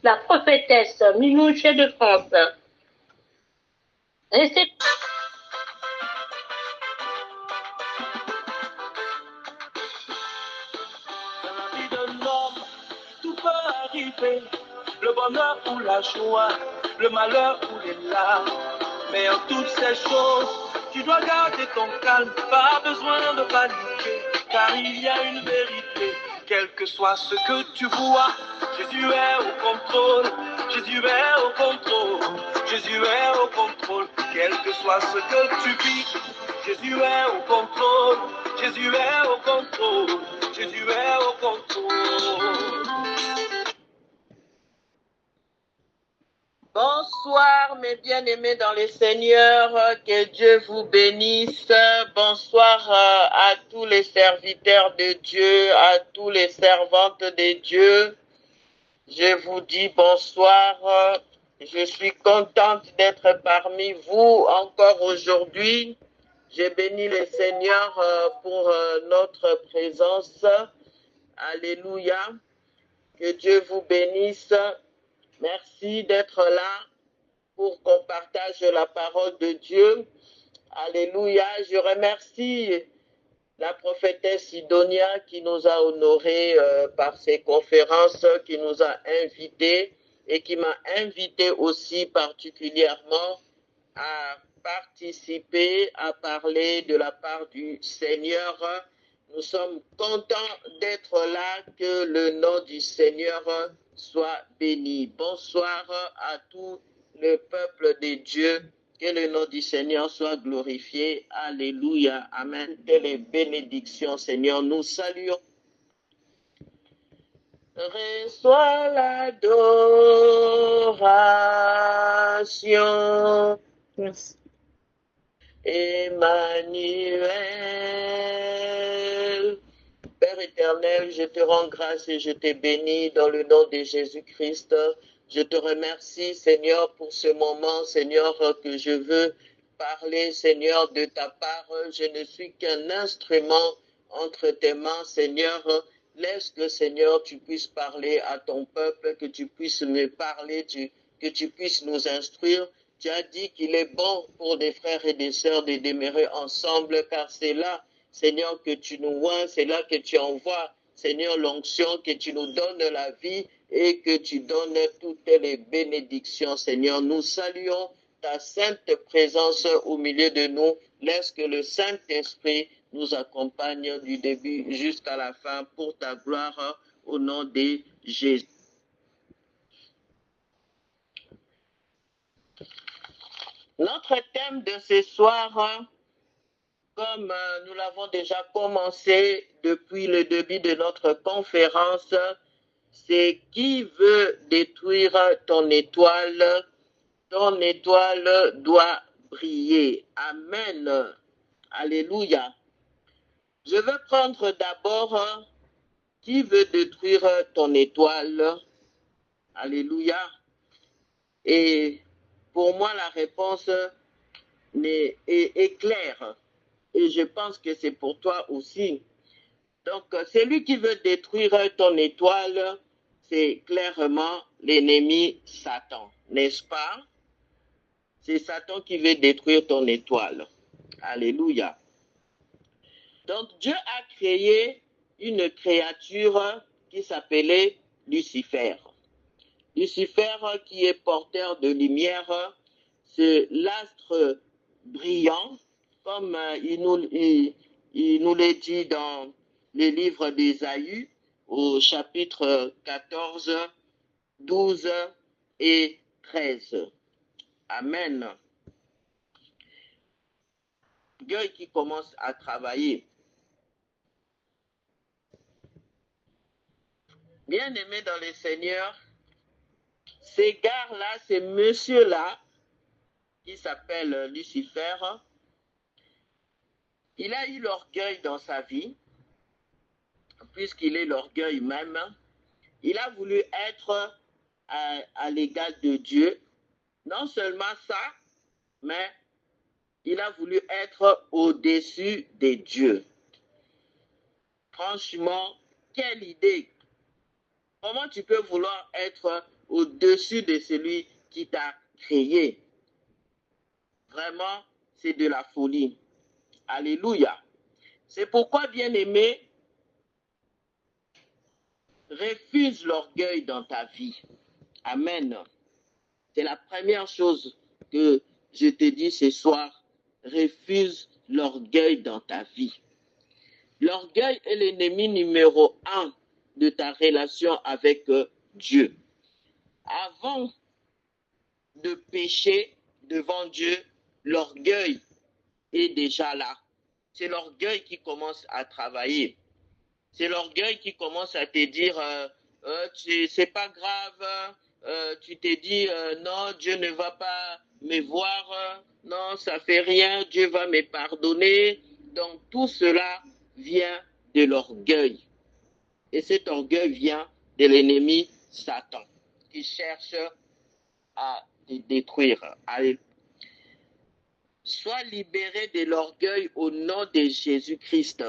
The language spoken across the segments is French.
la prophétesse Minouche de France. Et c'est tout peut arriver, le bonheur ou la joie, le malheur ou les larmes. Mais en toutes ces choses, tu dois garder ton calme, pas besoin de paniquer, car il y a une vérité. Quel que soit ce que tu vois, Jésus est au contrôle, Jésus est au contrôle, Jésus est au contrôle. Quel que soit ce que tu vis, Jésus est au contrôle, Jésus est au contrôle, Jésus est au contrôle. Bonsoir mes bien-aimés dans le Seigneur, que Dieu vous bénisse. Bonsoir à tous les serviteurs de Dieu, à tous les servantes de Dieu. Je vous dis bonsoir. Je suis contente d'être parmi vous encore aujourd'hui. Je bénis le Seigneur pour notre présence. Alléluia. Que Dieu vous bénisse. Merci d'être là pour qu'on partage la parole de Dieu. Alléluia. Je remercie la prophétesse Sidonia qui nous a honorés par ses conférences, qui nous a invités et qui m'a invité aussi particulièrement à participer, à parler de la part du Seigneur. Nous sommes contents d'être là, que le nom du Seigneur soit béni. Bonsoir à tout le peuple de Dieu, que le nom du Seigneur soit glorifié. Alléluia, amen. Que les bénédictions, Seigneur, nous saluons. Reçois l'adoration. Merci. Emmanuel. Père éternel, je te rends grâce et je te bénis dans le nom de Jésus-Christ. Je te remercie, Seigneur, pour ce moment, Seigneur, que je veux parler, Seigneur, de ta part. Je ne suis qu'un instrument entre tes mains, Seigneur. Laisse que, Seigneur, tu puisses parler à ton peuple, que tu puisses me parler, que tu puisses nous instruire. Tu as dit qu'il est bon pour des frères et des sœurs de demeurer ensemble, car c'est là, Seigneur, que tu nous vois, c'est là que tu envoies, Seigneur, l'onction, que tu nous donnes la vie et que tu donnes toutes les bénédictions, Seigneur. Nous saluons ta sainte présence au milieu de nous. Laisse que le Saint-Esprit nous accompagne du début jusqu'à la fin pour ta gloire, au nom de Jésus. Notre thème de ce soir, comme nous l'avons déjà commencé depuis le début de notre conférence, c'est qui veut détruire ton étoile? Ton étoile doit briller. Amen. Alléluia. Je veux prendre d'abord qui veut détruire ton étoile? Alléluia. Et pour moi, la réponse est claire. Et je pense que c'est pour toi aussi. Donc, celui qui veut détruire ton étoile, c'est clairement l'ennemi Satan, n'est-ce pas? C'est Satan qui veut détruire ton étoile. Alléluia. Donc, Dieu a créé une créature qui s'appelait Lucifer. Lucifer qui est porteur de lumière, c'est l'astre brillant, comme il nous le dit dans les livres d'Ésaïe au chapitre 14, 12 et 13. Amen. Dieu qui commence à travailler. Bien-aimé dans le Seigneur, ces gars-là, ces messieurs-là, qui s'appelle Lucifer, il a eu l'orgueil dans sa vie, puisqu'il est l'orgueil même. Il a voulu être à l'égal de Dieu. Non seulement ça, mais il a voulu être au-dessus des dieux. Franchement, quelle idée! Comment tu peux vouloir être au-dessus de celui qui t'a créé. Vraiment, c'est de la folie. Alléluia. C'est pourquoi, bien-aimé, refuse l'orgueil dans ta vie. Amen. C'est la première chose que je te dis ce soir. Refuse l'orgueil dans ta vie. L'orgueil est l'ennemi numéro 1 de ta relation avec Dieu. Avant de pécher devant Dieu, l'orgueil est déjà là. C'est l'orgueil qui commence à travailler. C'est l'orgueil qui commence à te dire, c'est pas grave, tu te dis, non, Dieu ne va pas me voir, non, ça fait rien, Dieu va me pardonner. Donc tout cela vient de l'orgueil. Et cet orgueil vient de l'ennemi Satan, qui cherche à te détruire. Allez. Sois libéré de l'orgueil au nom de Jésus-Christ.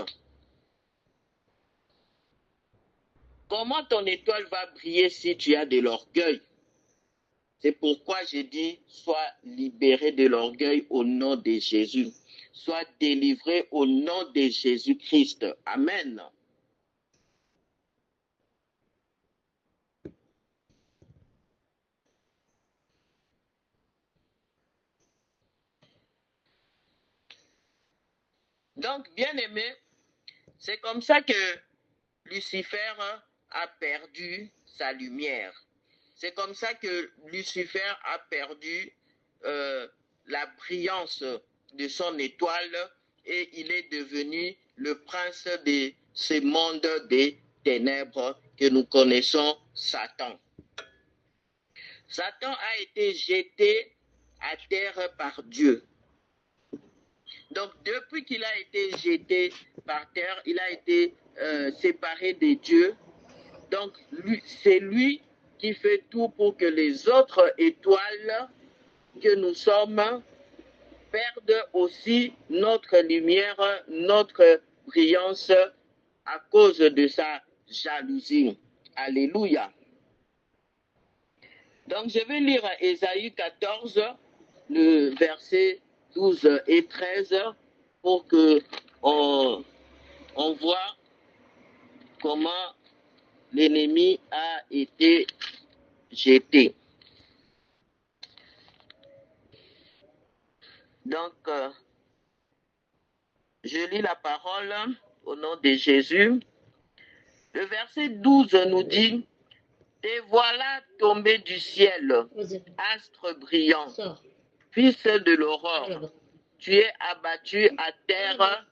Comment ton étoile va briller si tu as de l'orgueil? C'est pourquoi j'ai dit, sois libéré de l'orgueil au nom de Jésus. Sois délivré au nom de Jésus-Christ. Amen. Donc, bien-aimé, c'est comme ça que Lucifer a perdu sa lumière. C'est comme ça que Lucifer a perdu la brillance de son étoile et il est devenu le prince de ce monde des ténèbres que nous connaissons, Satan. Satan a été jeté à terre par Dieu. Donc, depuis qu'il a été jeté par terre, il a été séparé de Dieu. Donc, c'est lui qui fait tout pour que les autres étoiles que nous sommes perdent aussi notre lumière, notre brillance à cause de sa jalousie. Alléluia. Donc, je vais lire Ésaïe 14, le verset 12 et 13, pour que on voit comment l'ennemi a été jeté. Donc, je lis la parole au nom de Jésus. Le verset 12 nous dit, « Te voilà tombé du ciel, astre brillant, fils de l'aurore. Tu es abattu à terre,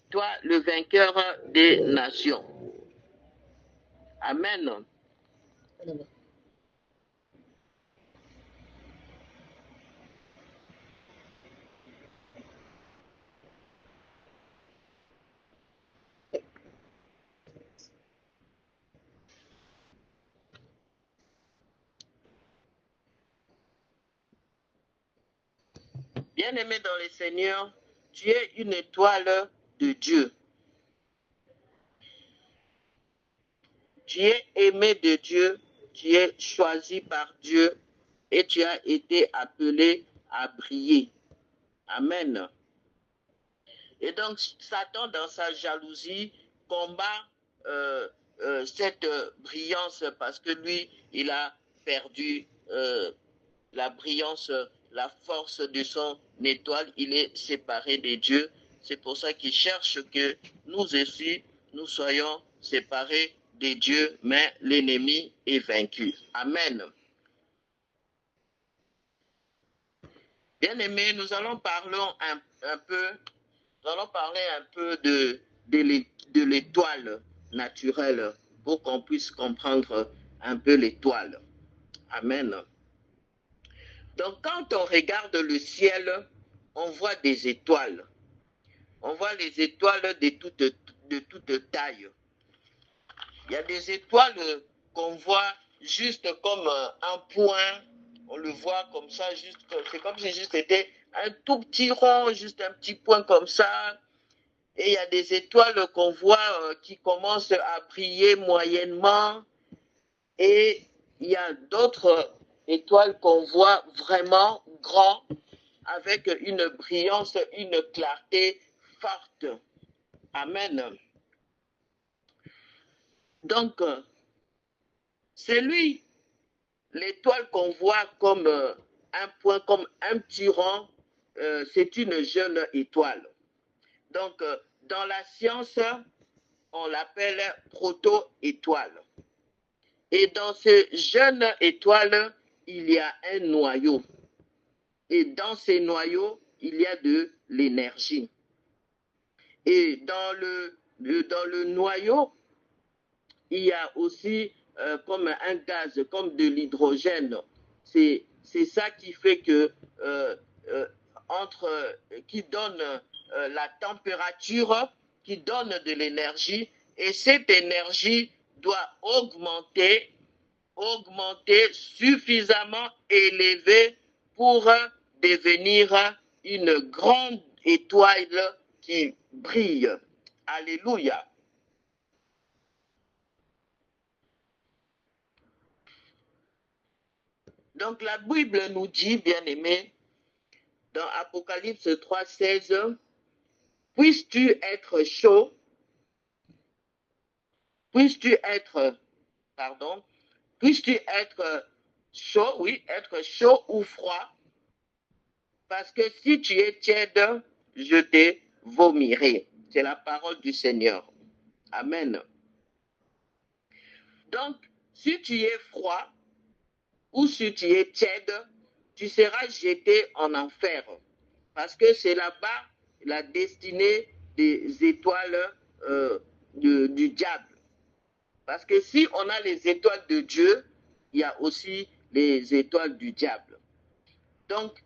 toi le vainqueur des nations. » Amen. Bien-aimé dans le Seigneur, tu es une étoile de Dieu. Tu es aimé de Dieu, tu es choisi par Dieu et tu as été appelé à briller. Amen. Et donc, Satan, dans sa jalousie, combat cette brillance parce que lui, il a perdu la brillance, la force de son étoile. Il est séparé de Dieu. C'est pour ça qu'il cherche que nous aussi, nous soyons séparés de Dieu, mais l'ennemi est vaincu. Amen. Bien-aimés, nous allons parler un peu de l'étoile naturelle pour qu'on puisse comprendre un peu l'étoile. Amen. Donc, quand on regarde le ciel, on voit des étoiles. On voit les étoiles de toute taille. Il y a des étoiles qu'on voit juste comme un point. On le voit comme ça, c'est comme si juste c'était un tout petit rond, juste un petit point comme ça. Et il y a des étoiles qu'on voit qui commencent à briller moyennement. Et il y a d'autres étoiles qu'on voit vraiment grands, avec une brillance, une clarté forte. Amen. Donc, c'est lui, l'étoile qu'on voit comme un point, comme un petit rond, c'est une jeune étoile. Donc, dans la science, on l'appelle proto-étoile. Et dans ce jeune étoile, il y a un noyau. Et dans ces noyaux, il y a de l'énergie. Et dans le noyau, il y a aussi comme un gaz, comme de l'hydrogène. C'est ça qui fait que qui donne la température, qui donne de l'énergie, et cette énergie doit augmenter suffisamment élevée pour devenir une grande étoile qui brille. Alléluia. Donc la Bible nous dit, bien aimé, dans Apocalypse 3,16, puisses-tu être chaud, puisses-tu être, pardon, puisses-tu être chaud, oui, être chaud ou froid, parce que si tu es tiède, je te vomirai. C'est la parole du Seigneur. Amen. Donc, si tu es froid ou si tu es tiède, tu seras jeté en enfer. Parce que c'est là-bas la destinée des étoiles du diable. Parce que si on a les étoiles de Dieu, il y a aussi les étoiles du diable. Donc,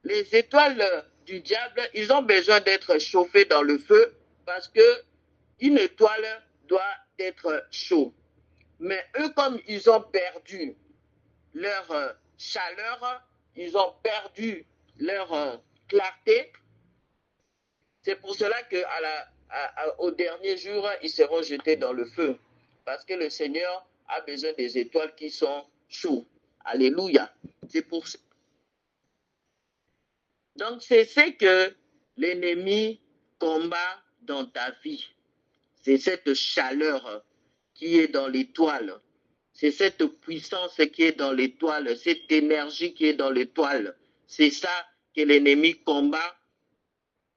les étoiles du diable, ils ont besoin d'être chauffées dans le feu parce qu'une étoile doit être chaude. Mais eux, comme ils ont perdu leur chaleur, ils ont perdu leur clarté, c'est pour cela qu'au dernier jour, ils seront jetés dans le feu. Parce que le Seigneur a besoin des étoiles qui sont chaudes. Alléluia. C'est pour ça. Donc, c'est ce que l'ennemi combat dans ta vie. C'est cette chaleur qui est dans l'étoile. C'est cette puissance qui est dans l'étoile, cette énergie qui est dans l'étoile. C'est ça que l'ennemi combat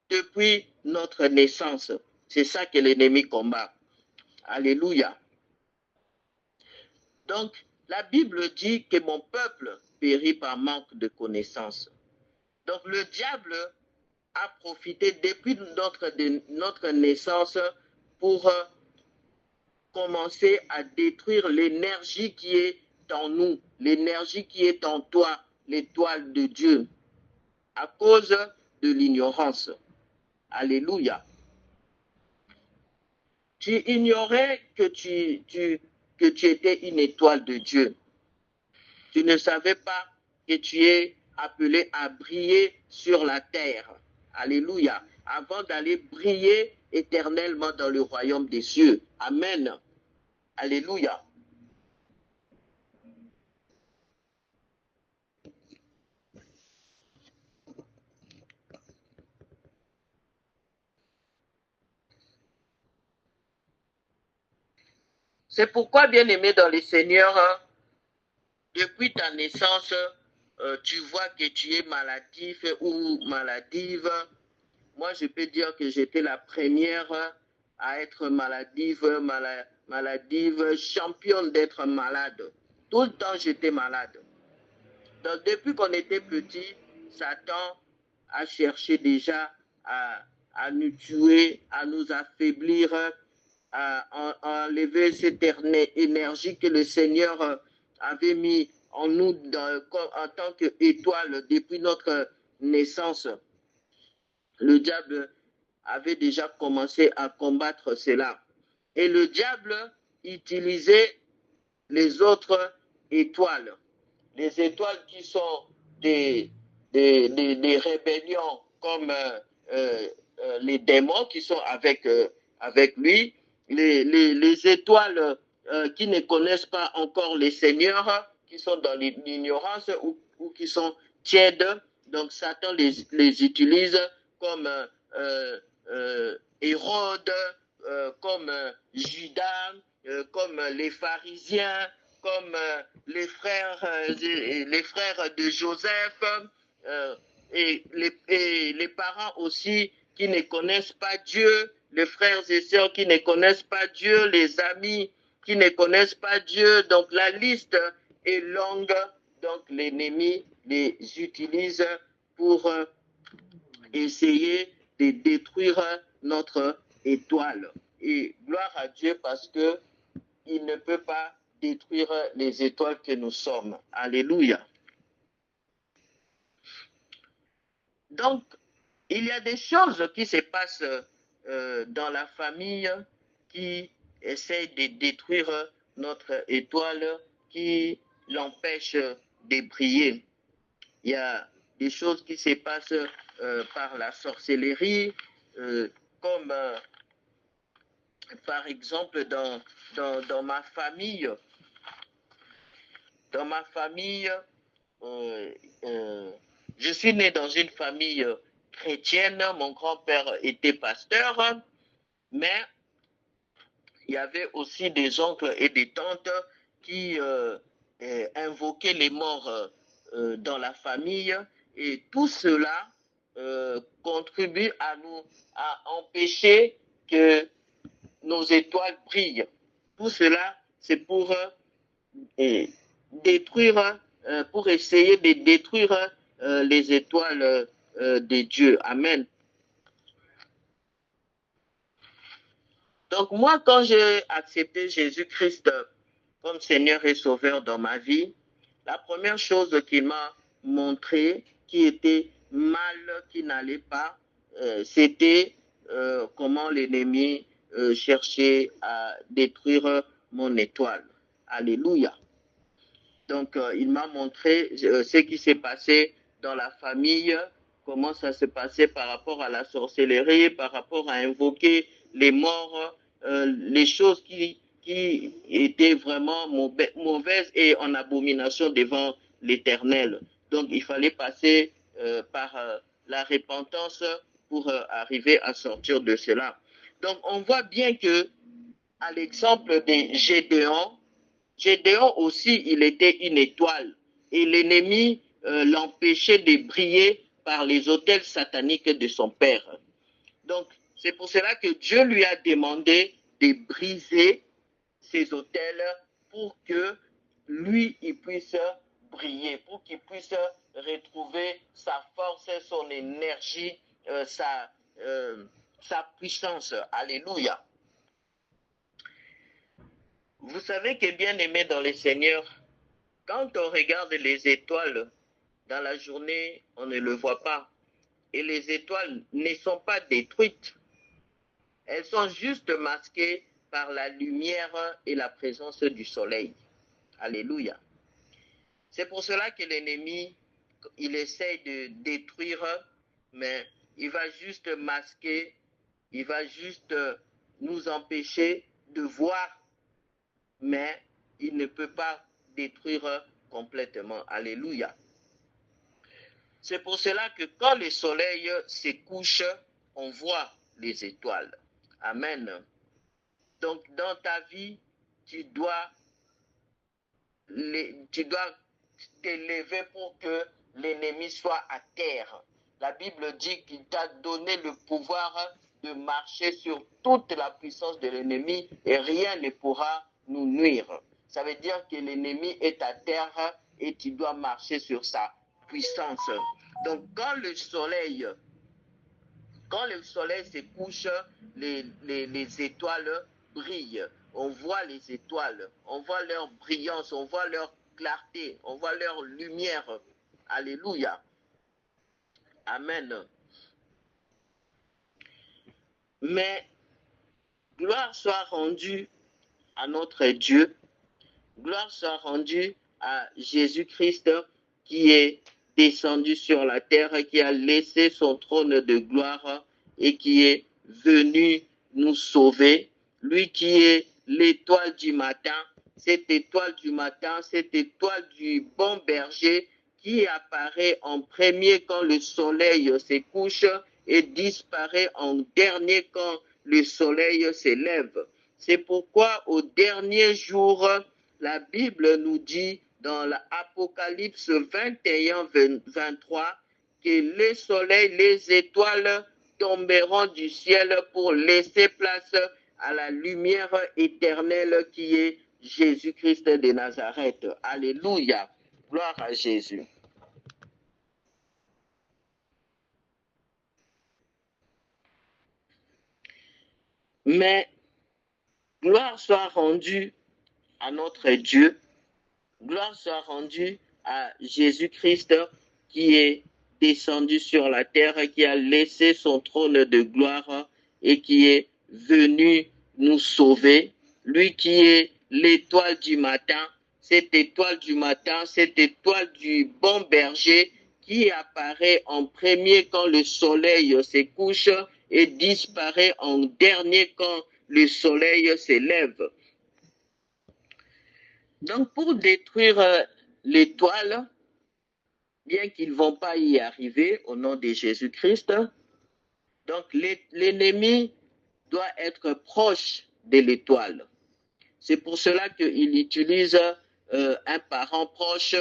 depuis notre naissance. C'est ça que l'ennemi combat. Alléluia. Donc, la Bible dit que mon peuple périt par manque de connaissance. Donc, le diable a profité depuis notre naissance pour commencer à détruire l'énergie qui est en nous, l'énergie qui est en toi, l'étoile de Dieu, à cause de l'ignorance. Alléluia. Tu ignorais que tu étais une étoile de Dieu. Tu ne savais pas que tu es appelé à briller sur la terre. Alléluia. Avant d'aller briller éternellement dans le royaume des cieux. Amen. Alléluia. C'est pourquoi, bien-aimé dans le Seigneur, depuis ta naissance, tu vois que tu es maladif ou maladive. Moi, je peux dire que j'étais la première à être maladive, championne d'être malade. Tout le temps, j'étais malade. Donc, depuis qu'on était petit, Satan a cherché déjà à nous tuer, à nous affaiblir, à enlever cette énergie que le Seigneur avait mis en nous en tant qu'étoile depuis notre naissance. Le diable avait déjà commencé à combattre cela. Et le diable utilisait les autres étoiles. Les étoiles qui sont des rébellions comme les démons qui sont avec lui, les étoiles qui ne connaissent pas encore les seigneurs, qui sont dans l'ignorance ou qui sont tièdes. Donc Satan les utilise comme Hérode, comme Judas, comme les pharisiens, comme les frères de Joseph, et les parents aussi qui ne connaissent pas Dieu, les frères et sœurs qui ne connaissent pas Dieu, les amis qui ne connaissent pas Dieu. Donc la liste est longue. Donc l'ennemi les utilise pour essayer de détruire notre étoile. Et gloire à Dieu parce que il ne peut pas détruire les étoiles que nous sommes. Alléluia. Donc, il y a des choses qui se passent dans la famille qui essayent de détruire notre étoile, qui l'empêchent de briller. Il y a des choses qui se passent par la sorcellerie, comme par exemple dans ma famille. Dans ma famille, je suis né dans une famille chrétienne. Mon grand-père était pasteur, mais il y avait aussi des oncles et des tantes qui invoquaient les morts dans la famille. Et tout cela contribue à empêcher que nos étoiles brillent. Tout cela, c'est pour détruire, pour essayer de détruire les étoiles de Dieu. Amen. Donc moi, quand j'ai accepté Jésus-Christ comme Seigneur et Sauveur dans ma vie, la première chose qu'il m'a montré, qui était mal, qui n'allait pas, c'était comment l'ennemi cherchait à détruire mon étoile. Alléluia. Donc, il m'a montré ce qui s'est passé dans la famille, comment ça se passait par rapport à la sorcellerie, par rapport à invoquer les morts, les choses qui étaient vraiment mauvaises et en abomination devant l'Éternel. Donc, il fallait passer par la repentance pour arriver à sortir de cela. Donc, on voit bien que, à l'exemple de Gédéon aussi, il était une étoile et l'ennemi l'empêchait de briller par les autels sataniques de son père. Donc, c'est pour cela que Dieu lui a demandé de briser ces autels pour que lui, il puisse briller, pour qu'il puisse retrouver sa force, son énergie, sa puissance. Alléluia. Vous savez que bien aimé dans le Seigneur, quand on regarde les étoiles dans la journée, on ne le voit pas. Et les étoiles ne sont pas détruites. Elles sont juste masquées par la lumière et la présence du soleil. Alléluia. C'est pour cela que l'ennemi, il essaie de détruire, mais il va juste masquer, il va juste nous empêcher de voir, mais il ne peut pas détruire complètement. Alléluia. C'est pour cela que quand le soleil se couche, on voit les étoiles. Amen. Donc, dans ta vie, tu dois t'élever pour que l'ennemi soit à terre. La Bible dit qu'il t'a donné le pouvoir de marcher sur toute la puissance de l'ennemi et rien ne pourra nous nuire. Ça veut dire que l'ennemi est à terre et tu dois marcher sur sa puissance. Donc, quand le soleil se couche, les étoiles brillent. On voit les étoiles, on voit leur brillance, on voit leur clarté, on voit leur lumière. Alléluia. Amen. Mais gloire soit rendue à notre Dieu, gloire soit rendue à Jésus-Christ qui est descendu sur la terre, qui a laissé son trône de gloire et qui est venu nous sauver. Lui qui est l'étoile du matin, cette étoile du matin, cette étoile du bon berger qui apparaît en premier quand le soleil se couche et disparaît en dernier quand le soleil s'élève. C'est pourquoi au dernier jour, la Bible nous dit dans l'Apocalypse 21-23 que les soleils, les étoiles tomberont du ciel pour laisser place à la lumière éternelle qui est Jésus-Christ de Nazareth. Alléluia. Gloire à Jésus. Mais gloire soit rendue à notre Dieu, gloire soit rendue à Jésus-Christ qui est descendu sur la terre, qui a laissé son trône de gloire et qui est venu nous sauver. Lui qui est l'étoile du matin, cette étoile du matin, cette étoile du bon berger qui apparaît en premier quand le soleil se couche et disparaît en dernier quand le soleil s'élève. Donc pour détruire l'étoile, bien qu'ils ne vont pas y arriver au nom de Jésus-Christ, donc l'ennemi doit être proche de l'étoile. C'est pour cela qu'il utilise un parent proche,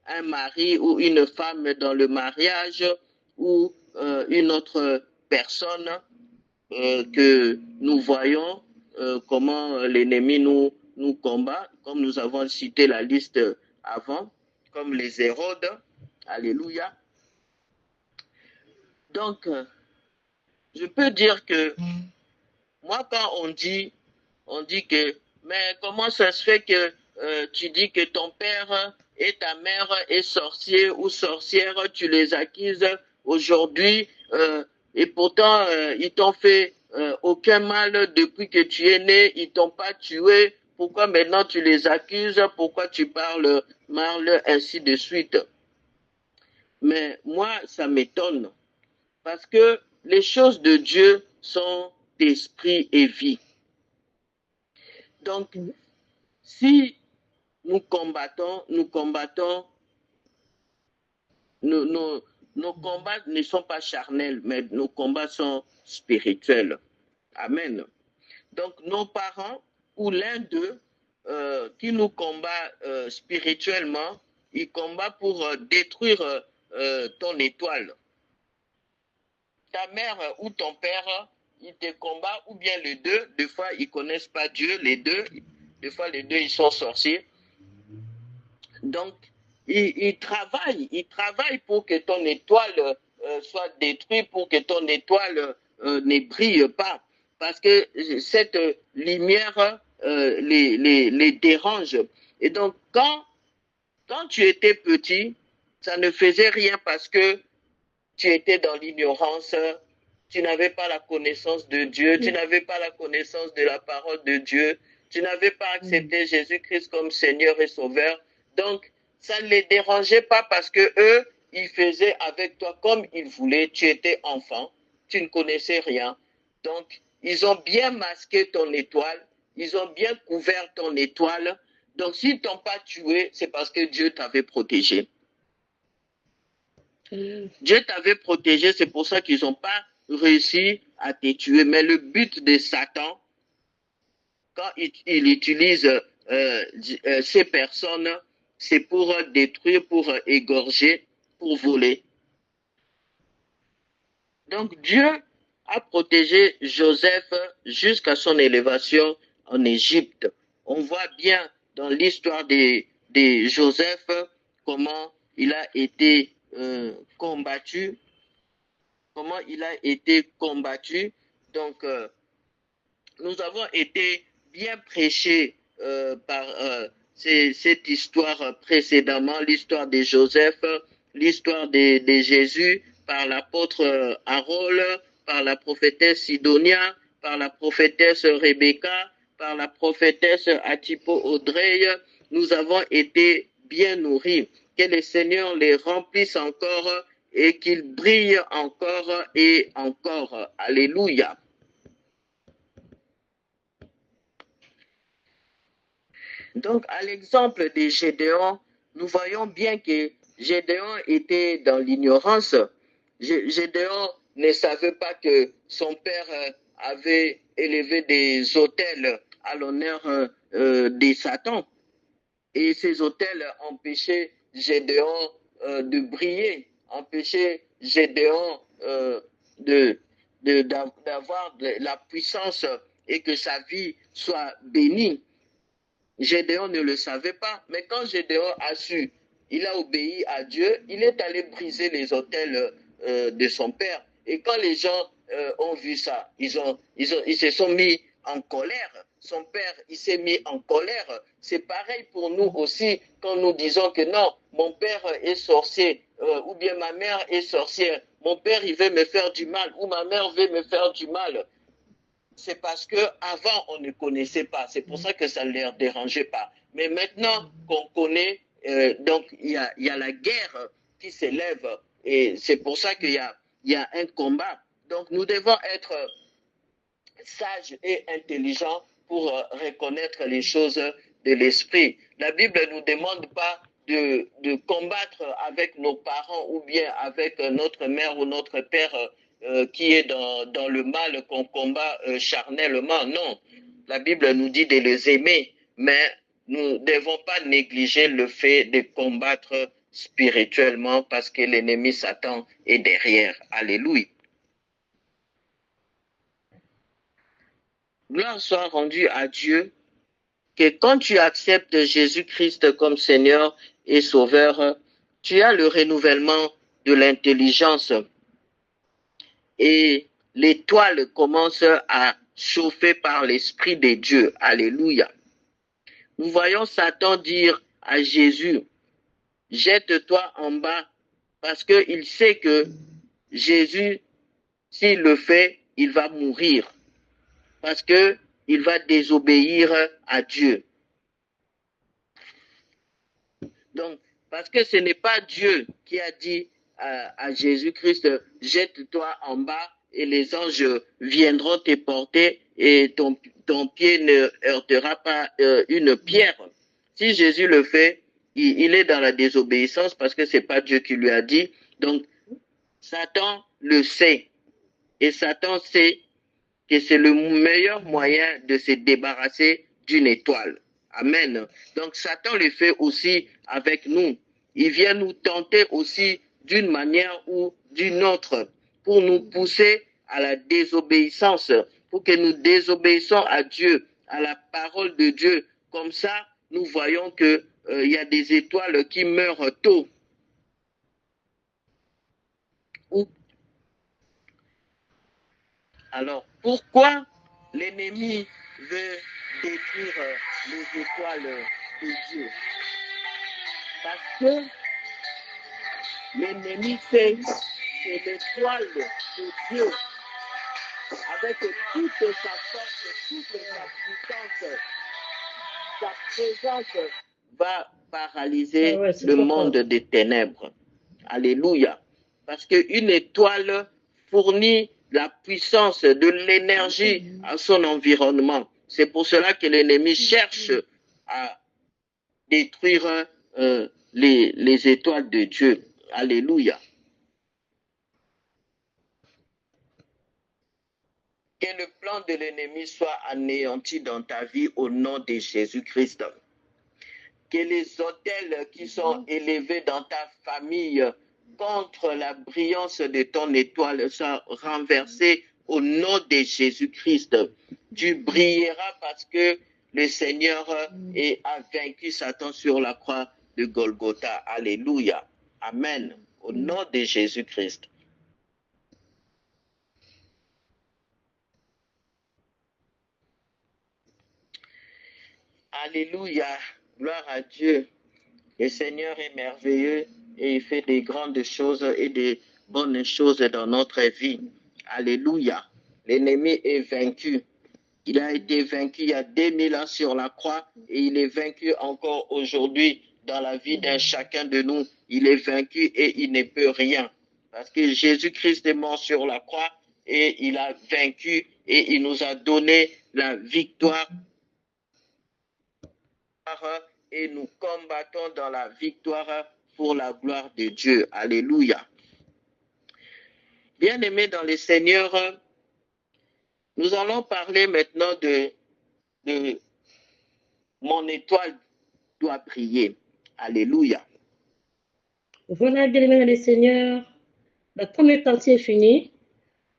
un mari ou une femme dans le mariage ou une autre personne que nous voyons comment l'ennemi nous combat, comme nous avons cité la liste avant, comme les Hérodes. Alléluia. Donc, je peux dire que moi, quand on dit que, mais comment ça se fait que tu dis que ton père et ta mère est sorcier ou sorcière, tu les accuses aujourd'hui et pourtant ils t'ont fait aucun mal depuis que tu es né, ils t'ont pas tué, pourquoi maintenant tu les accuses, pourquoi tu parles mal, ainsi de suite. Mais moi, ça m'étonne parce que les choses de Dieu sont esprit et vie. Donc, si nous combattons, nos combats ne sont pas charnels, mais nos combats sont spirituels. Amen. Donc, nos parents ou l'un d'eux qui nous combat spirituellement, il combat pour détruire ton étoile. Ta mère ou ton père, il te combat, ou bien les deux. Des fois, ils ne connaissent pas Dieu, les deux. Des fois, les deux, ils sont sorciers. Donc, ils travaillent pour que ton étoile soit détruite, pour que ton étoile ne brille pas. Parce que cette lumière les dérange. Et donc, quand tu étais petit, ça ne faisait rien parce que tu étais dans l'ignorance, tu n'avais pas la connaissance de Dieu, tu n'avais pas la connaissance de la parole de Dieu, tu n'avais pas accepté Jésus-Christ comme Seigneur et Sauveur. Donc, ça ne les dérangeait pas parce que eux, ils faisaient avec toi comme ils voulaient. Tu étais enfant, tu ne connaissais rien. Donc, ils ont bien masqué ton étoile, ils ont bien couvert ton étoile. Donc, s'ils ne t'ont pas tué, c'est parce que Dieu t'avait protégé. Dieu t'avait protégé, c'est pour ça qu'ils n'ont pas réussi à te tuer. Mais le but de Satan, quand il utilise ces personnes, c'est pour détruire, pour égorger, pour voler. Donc Dieu a protégé Joseph jusqu'à son élévation en Égypte. On voit bien dans l'histoire de Joseph comment il a été combattu. Comment il a été combattu. Donc, nous avons été bien prêchés par cette histoire précédemment, l'histoire de Joseph, l'histoire de Jésus, par l'apôtre Harold, par la prophétesse Sidonia, par la prophétesse Rebecca, par la prophétesse Atipo Audrey. Nous avons été bien nourris. Que le Seigneur les remplisse encore et qu'il brille encore et encore. Alléluia. Donc, à l'exemple de Gédéon, nous voyons bien que Gédéon était dans l'ignorance. Gédéon ne savait pas que son père avait élevé des autels à l'honneur de Satan. Et ces autels empêchaient Gédéon de briller, empêchaient Gédéon d'avoir la puissance et que sa vie soit bénie. Gédéon ne le savait pas, mais quand Gédéon a su, il a obéi à Dieu, il est allé briser les autels de son père. Et quand les gens ont vu ça, ils se sont mis en colère. Son père, il s'est mis en colère. C'est pareil pour nous aussi quand nous disons que non, mon père est sorcier ou bien ma mère est sorcière. Mon père, il veut me faire du mal ou ma mère veut me faire du mal. C'est parce que avant on ne connaissait pas. C'est pour ça que ça ne leur dérangeait pas. Mais maintenant qu'on connaît, donc il y a la guerre qui s'élève et c'est pour ça qu'il y a un combat. Donc nous devons être sages et intelligents pour reconnaître les choses de l'esprit. La Bible ne nous demande pas de combattre avec nos parents ou bien avec notre mère ou notre père qui est dans le mal qu'on combat charnellement. Non, la Bible nous dit de les aimer, mais nous ne devons pas négliger le fait de combattre spirituellement parce que l'ennemi Satan est derrière. Alléluia. Gloire soit rendue à Dieu que quand tu acceptes Jésus-Christ comme Seigneur et Sauveur, tu as le renouvellement de l'intelligence et l'étoile commence à chauffer par l'Esprit de Dieu. Alléluia. Nous voyons Satan dire à Jésus, jette-toi en bas parce qu'il sait que Jésus, s'il le fait, il va mourir parce qu'il va désobéir à Dieu. Donc, parce que ce n'est pas Dieu qui a dit à Jésus-Christ, jette-toi en bas et les anges viendront te porter et ton pied ne heurtera pas une pierre. Si Jésus le fait, il est dans la désobéissance parce que ce n'est pas Dieu qui lui a dit. Donc, Satan le sait. Et Satan sait que c'est le meilleur moyen de se débarrasser d'une étoile. Amen. Donc Satan le fait aussi avec nous. Il vient nous tenter aussi d'une manière ou d'une autre pour nous pousser à la désobéissance, pour que nous désobéissons à Dieu, à la parole de Dieu. Comme ça, nous voyons qu'il y a des étoiles qui meurent tôt. Alors, pourquoi l'ennemi veut détruire les étoiles de Dieu? Parce que l'ennemi sait que l'étoile de Dieu, avec toute sa force, toute sa puissance, sa présence, va paralyser le monde des ténèbres. Alléluia. Parce qu'une étoile fournit la puissance de l'énergie à son environnement. C'est pour cela que l'ennemi cherche à détruire les étoiles de Dieu. Alléluia. Que le plan de l'ennemi soit anéanti dans ta vie au nom de Jésus-Christ. Que les autels qui sont élevés dans ta famille contre la brillance de ton étoile soient renversés au nom de Jésus-Christ. Tu brilleras parce que le Seigneur a vaincu Satan sur la croix de Golgotha. Alléluia. Amen. Au nom de Jésus-Christ. Alléluia. Gloire à Dieu. Le Seigneur est merveilleux et il fait des grandes choses et des bonnes choses dans notre vie. Alléluia. L'ennemi est vaincu. Il a été vaincu il y a 2000 ans sur la croix et il est vaincu encore aujourd'hui dans la vie d'un chacun de nous. Il est vaincu et il ne peut rien. Parce que Jésus-Christ est mort sur la croix et il a vaincu et il nous a donné la victoire et nous combattons dans la victoire pour la gloire de Dieu. Alléluia. Bien-aimés dans le Seigneur, nous allons parler maintenant de mon étoile doit briller. Alléluia. Voilà, bien-aimés dans le Seigneur, la première partie est finie.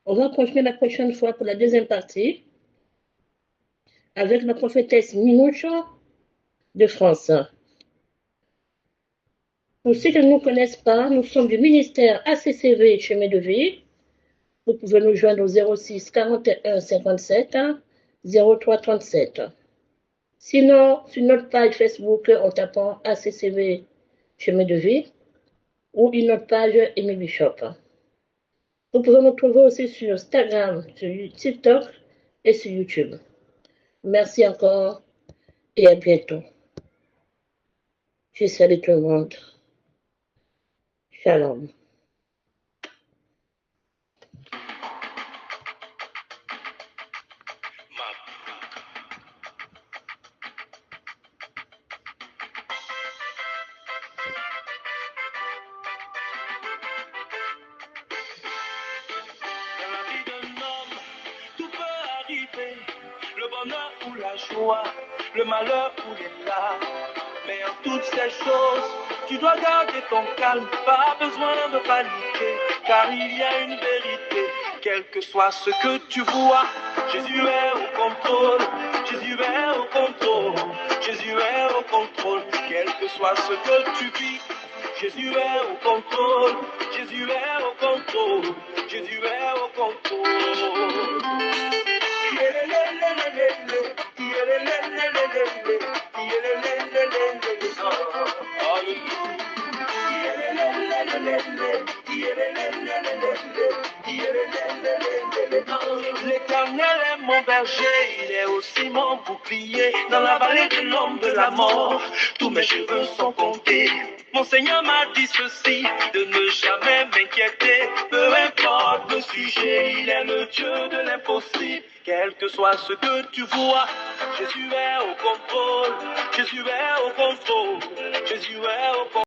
On va continuer la prochaine fois pour la deuxième partie avec la prophétesse Minoucha de France. Pour ceux qui ne nous connaissent pas, nous sommes du ministère ACCV Chemin de Vie. Vous pouvez nous joindre au 06 41 57 03 37. Sinon, sur notre page Facebook, en tapant ACCV Chemin de Vie ou une autre page Aimé Bishop. Vous pouvez nous trouver aussi sur Instagram, sur TikTok et sur YouTube. Merci encore et à bientôt. Je salue tout le monde. Shalom. Le malheur ou les larmes, mais en toutes ces choses, tu dois garder ton calme, pas besoin de paniquer, car il y a une vérité, quel que soit ce que tu vois, Jésus est au contrôle, Jésus est au contrôle, Jésus est au contrôle, quel que soit ce que tu vis, Jésus est au contrôle, Jésus est au contrôle, Jésus est au contrôle. L'Éternel est mon berger, il est aussi mon bouclier. Dans la vallée de l'ombre de la mort, tous mes cheveux sont comptés. Mon Seigneur m'a dit ceci, de ne jamais m'inquiéter. Peu importe le sujet, il est le Dieu de l'impossible. Quel que soit ce que tu vois, Jésus est au contrôle. Jésus est au contrôle. Jésus est au contrôle.